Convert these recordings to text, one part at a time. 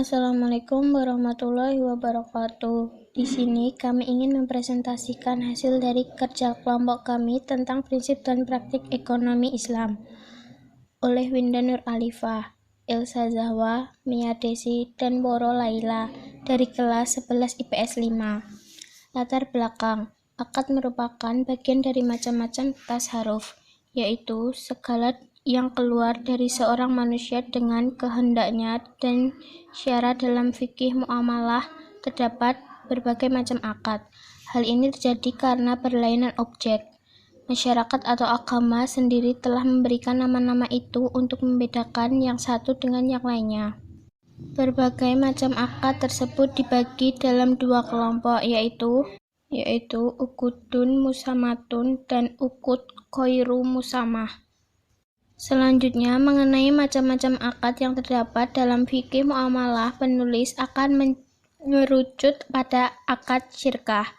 Assalamualaikum warahmatullahi wabarakatuh. Di sini kami ingin mempresentasikan hasil dari kerja kelompok kami tentang prinsip dan praktik ekonomi Islam oleh Winda Nur Alifah, Elsa Zahwa, Mia Desi, dan Boro Laila dari kelas 11 IPS 5. Latar belakang, akad merupakan bagian dari macam-macam tasarruf, yaitu segala yang keluar dari seorang manusia dengan kehendaknya, dan syara dalam fikih muamalah terdapat berbagai macam akad. Hal ini terjadi karena berlainan objek. Masyarakat atau agama sendiri telah memberikan nama-nama itu untuk membedakan yang satu dengan yang lainnya. Berbagai macam akad tersebut dibagi dalam dua kelompok, yaitu ukudun musamatun dan ukud khairu musamah. Selanjutnya, mengenai macam-macam akad yang terdapat dalam fikih muamalah, penulis akan merucut pada akad syirkah.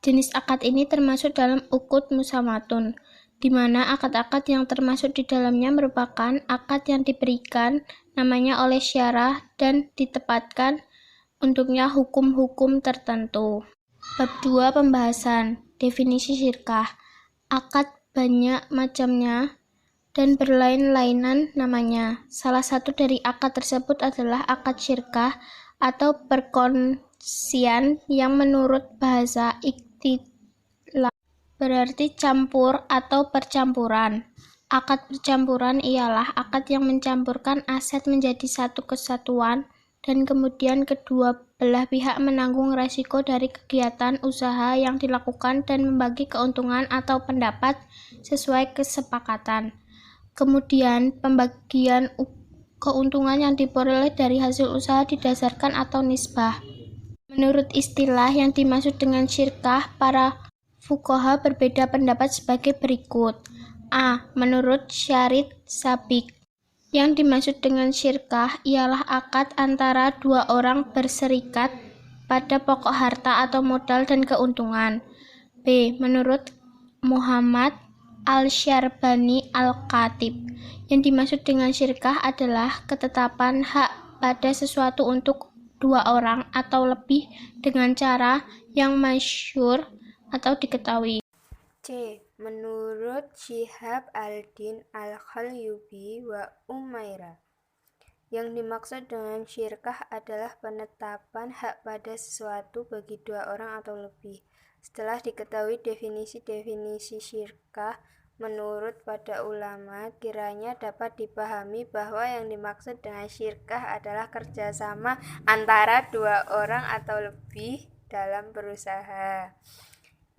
Jenis akad ini termasuk dalam ukud musamatun, di mana akad-akad yang termasuk di dalamnya merupakan akad yang diberikan namanya oleh syarah dan ditepatkan untuknya hukum-hukum tertentu. Bab 2 pembahasan. Definisi syirkah. Akad banyak macamnya dan berlain-lainan namanya. Salah satu dari akad tersebut adalah akad syirkah atau perkongsian yang menurut bahasa ikhtilaf berarti campur atau percampuran. Akad percampuran ialah akad yang mencampurkan aset menjadi satu kesatuan dan kemudian kedua belah pihak menanggung resiko dari kegiatan usaha yang dilakukan dan membagi keuntungan atau pendapat sesuai kesepakatan. Kemudian, pembagian keuntungan yang diperoleh dari hasil usaha didasarkan atau nisbah. Menurut istilah yang dimaksud dengan syirkah, para fuqaha berbeda pendapat sebagai berikut. A. Menurut Syarid Sabik, yang dimaksud dengan syirkah ialah akad antara dua orang berserikat pada pokok harta atau modal dan keuntungan. B. Menurut Muhammad Al-Syarbani Al-Khatib, yang dimaksud dengan syirkah adalah ketetapan hak pada sesuatu untuk dua orang atau lebih dengan cara yang masyhur atau diketahui. C. Menurut Syihab al-Din al-Khalyubi wa Umairah, yang dimaksud dengan syirkah adalah penetapan hak pada sesuatu bagi dua orang atau lebih. Setelah diketahui definisi-definisi syirkah menurut para ulama, kiranya dapat dipahami bahwa yang dimaksud dengan syirkah adalah kerjasama antara dua orang atau lebih dalam berusaha,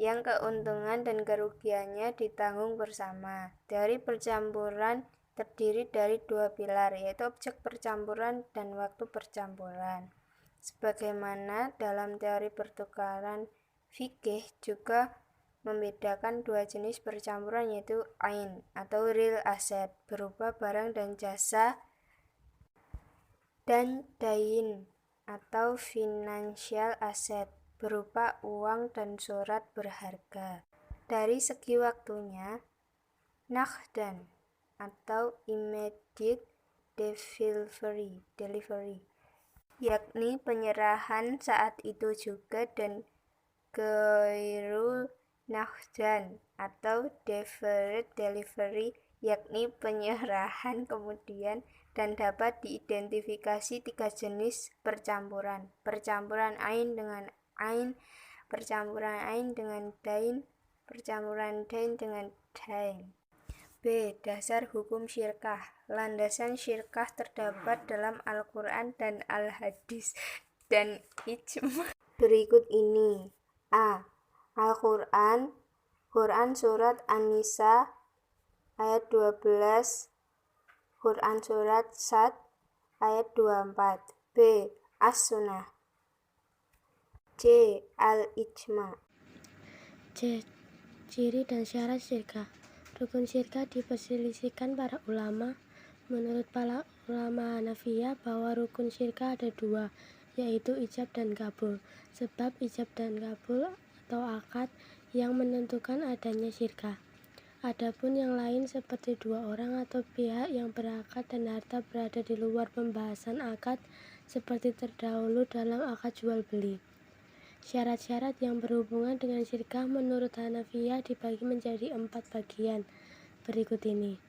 yang keuntungan dan kerugiannya ditanggung bersama. Teori percampuran terdiri dari dua pilar, yaitu objek percampuran dan waktu percampuran. Sebagaimana dalam teori pertukaran fikih juga membedakan dua jenis percampuran, yaitu ain atau real asset berupa barang dan jasa, dan dain atau financial asset berupa uang dan surat berharga. Dari segi waktunya, naqdan atau immediate delivery, yakni penyerahan saat itu juga, dan ghairu naqdan atau deferred delivery, yakni penyerahan kemudian, dan dapat diidentifikasi tiga jenis percampuran: percampuran ain dengan ain, percampuran ain dengan dain, percampuran dain dengan dain. B. Dasar hukum syirkah. Landasan syirkah terdapat dalam Al-Quran dan Al-Hadis dan ijma' berikut ini. A. Al-Quran, Quran Surat An-Nisa ayat 12, Quran Surat Sad ayat 24. B. As-Sunnah. C. Al-Ijma'. C. Ciri dan syarat syirkah. Rukun syirkah diperselisihkan para ulama. Menurut para ulama Hanafiyah bahwa rukun syirkah ada dua, yaitu ijab dan kabul. Sebab ijab dan kabul atau akad yang menentukan adanya syirkah. Adapun yang lain seperti dua orang atau pihak yang berakad dan harta berada di luar pembahasan akad, seperti terdahulu dalam akad jual beli. Syarat-syarat yang berhubungan dengan syirkah menurut Hanafiyah dibagi menjadi 4 bagian berikut ini.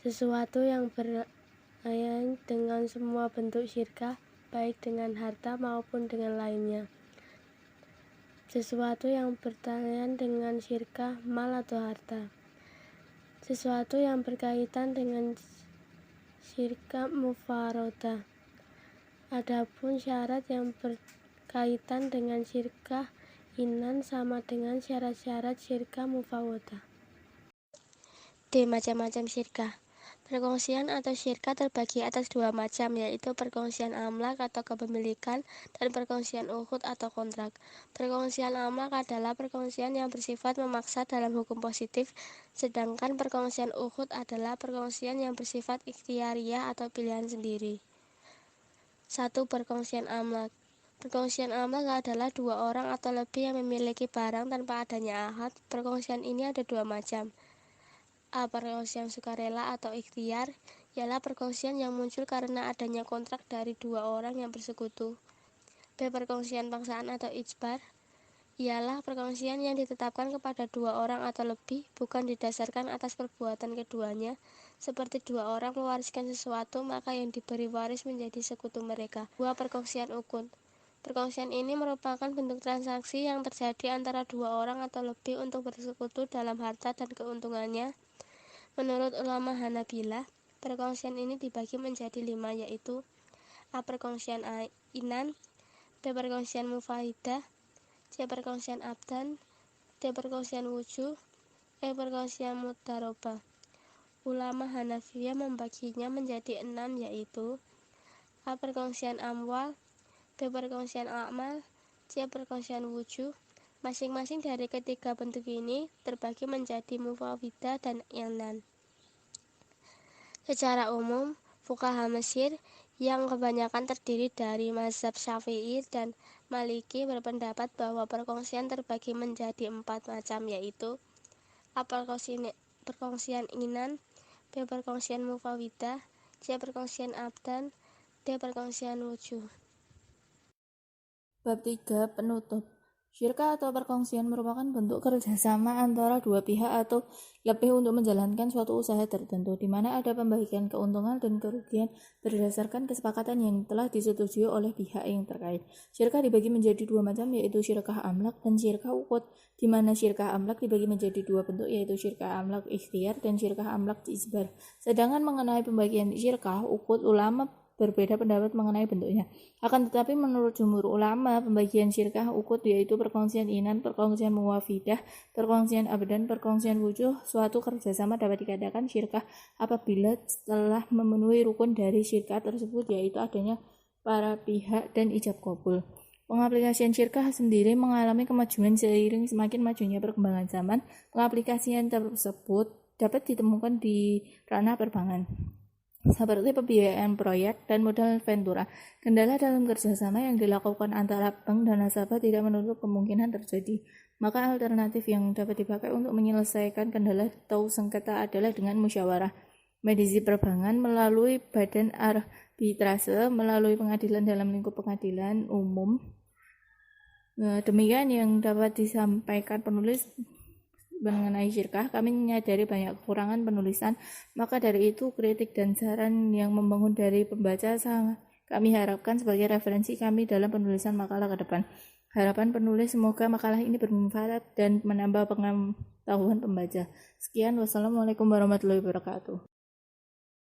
Sesuatu yang berkaitan dengan semua bentuk syirkah, baik dengan harta maupun dengan lainnya. Sesuatu yang berkaitan dengan syirkah mal atau harta. Sesuatu yang berkaitan dengan syirkah mufarodah. Adapun syarat yang berkaitan dengan syirkah inan sama dengan syarat-syarat syirkah mufawadah. D. Macam-macam syirkah. Perkongsian atau syirkah terbagi atas 2 macam, yaitu perkongsian amlak atau kepemilikan dan perkongsian ukhud atau kontrak. Perkongsian amlak adalah perkongsian yang bersifat memaksa dalam hukum positif, sedangkan perkongsian ukhud adalah perkongsian yang bersifat ikhtiariyah atau pilihan sendiri. 1. Perkongsian amlak. Perkongsian amlak adalah 2 orang atau lebih yang memiliki barang tanpa adanya ahad. Perkongsian ini ada 2 macam. A. Perkongsian sukarela atau ikhtiar, ialah perkongsian yang muncul karena adanya kontrak dari 2 orang yang bersekutu. B. Perkongsian paksaan atau ijbar, ialah perkongsian yang ditetapkan kepada 2 orang atau lebih, bukan didasarkan atas perbuatan keduanya, seperti 2 orang mewariskan sesuatu, maka yang diberi waris menjadi sekutu mereka. 2. Perkongsian ukhud. Perkongsian ini merupakan bentuk transaksi yang terjadi antara 2 orang atau lebih untuk bersekutu dalam harta dan keuntungannya. Menurut ulama Hanabilah, perkongsian ini dibagi menjadi 5, yaitu A. Perkongsian inan, B. Perkongsian mufahidah, C. Perkongsian abdan, D. Perkongsian wujuh, E. Perkongsian mudarobah. Ulama Hanafiyah membaginya menjadi 6, yaitu A. Perkongsian amwal, B. Perkongsian amal, C. Perkongsian wujuh. Masing-masing dari ketiga bentuk ini terbagi menjadi mufawidah dan inan. Secara umum, fuqaha Mesir yang kebanyakan terdiri dari mazhab Syafi'i dan Maliki berpendapat bahwa perkongsian terbagi menjadi 4 macam, yaitu A. Perkongsian inan, B. Perkongsian mufawidah, C. Perkongsian abdan, D. Perkongsian wujuh. Bab 3. Penutup. Syirkah atau perkongsian merupakan bentuk kerjasama antara 2 pihak atau lebih untuk menjalankan suatu usaha tertentu, di mana ada pembagian keuntungan dan kerugian berdasarkan kesepakatan yang telah disetujui oleh pihak yang terkait. Syirkah dibagi menjadi 2 macam, yaitu syirkah amlak dan syirkah ukhud, di mana syirkah amlak dibagi menjadi 2 bentuk, yaitu syirkah amlak ikhtiar dan syirkah amlak ijbar. Sedangkan mengenai pembagian syirkah ukhud, ulama berbeda pendapat mengenai bentuknya. Akan tetapi menurut jumhur ulama, pembagian syirkah ukhud yaitu perkongsian inan, perkongsian muwafidah, perkongsian abdan, perkongsian wujuh. Suatu kerjasama dapat dikatakan syirkah apabila telah memenuhi rukun dari syirkah tersebut, yaitu adanya para pihak dan ijab kabul. Pengaplikasian syirkah sendiri mengalami kemajuan seiring semakin majunya perkembangan zaman. Pengaplikasian tersebut dapat ditemukan di ranah perbankan, seperti pembiayaan proyek dan modal ventura. Kendala dalam kerjasama yang dilakukan antara bank dan nasabah tidak menutup kemungkinan terjadi. Maka alternatif yang dapat dipakai untuk menyelesaikan kendala atau sengketa adalah dengan musyawarah, mediasi perbankan melalui badan arbitrase, melalui pengadilan dalam lingkup pengadilan umum. Demikian yang dapat disampaikan penulis mengenai syirkah. Kami menyadari banyak kekurangan penulisan, maka dari itu kritik dan saran yang membangun dari pembaca kami harapkan sebagai referensi kami dalam penulisan makalah ke depan. Harapan penulis semoga makalah ini bermanfaat dan menambah pengetahuan pembaca. Sekian, wassalamualaikum warahmatullahi wabarakatuh.